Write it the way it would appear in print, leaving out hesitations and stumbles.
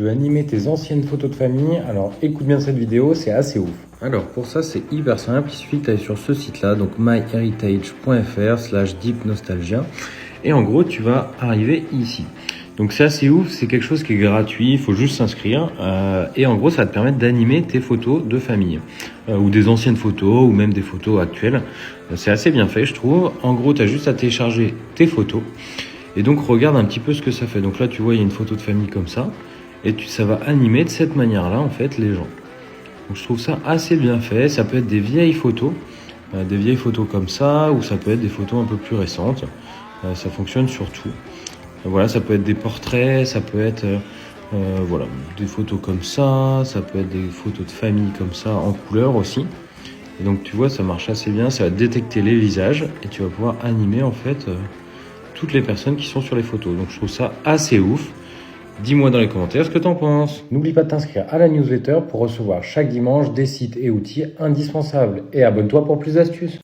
Tu veux animer tes anciennes photos de famille, alors écoute bien cette vidéo, c'est assez ouf. Alors pour ça c'est hyper simple, il suffit que tu ailles sur ce site là, donc myheritage.fr/deepnostalgia, et en gros tu vas arriver ici. Donc c'est assez ouf, c'est quelque chose qui est gratuit, il faut juste s'inscrire, et en gros ça va te permettre d'animer tes photos de famille, ou des anciennes photos, ou même des photos actuelles. C'est assez bien fait je trouve. En gros tu as juste à télécharger tes photos, et donc regarde un petit peu ce que ça fait. Donc là tu vois il y a une photo de famille comme ça, et ça va animer de cette manière-là, en fait, les gens. Donc je trouve ça assez bien fait. Ça peut être des vieilles photos comme ça, ou ça peut être des photos un peu plus récentes. Ça fonctionne sur tout. Voilà, ça peut être des portraits, ça peut être voilà, des photos comme ça peut être des photos de famille comme ça, en couleur aussi. Et donc tu vois, ça marche assez bien. Ça va détecter les visages, et tu vas pouvoir animer, en fait, toutes les personnes qui sont sur les photos. Donc je trouve ça assez ouf. Dis-moi dans les commentaires ce que t'en penses. N'oublie pas de t'inscrire à la newsletter pour recevoir chaque dimanche des sites et outils indispensables. Et abonne-toi pour plus d'astuces.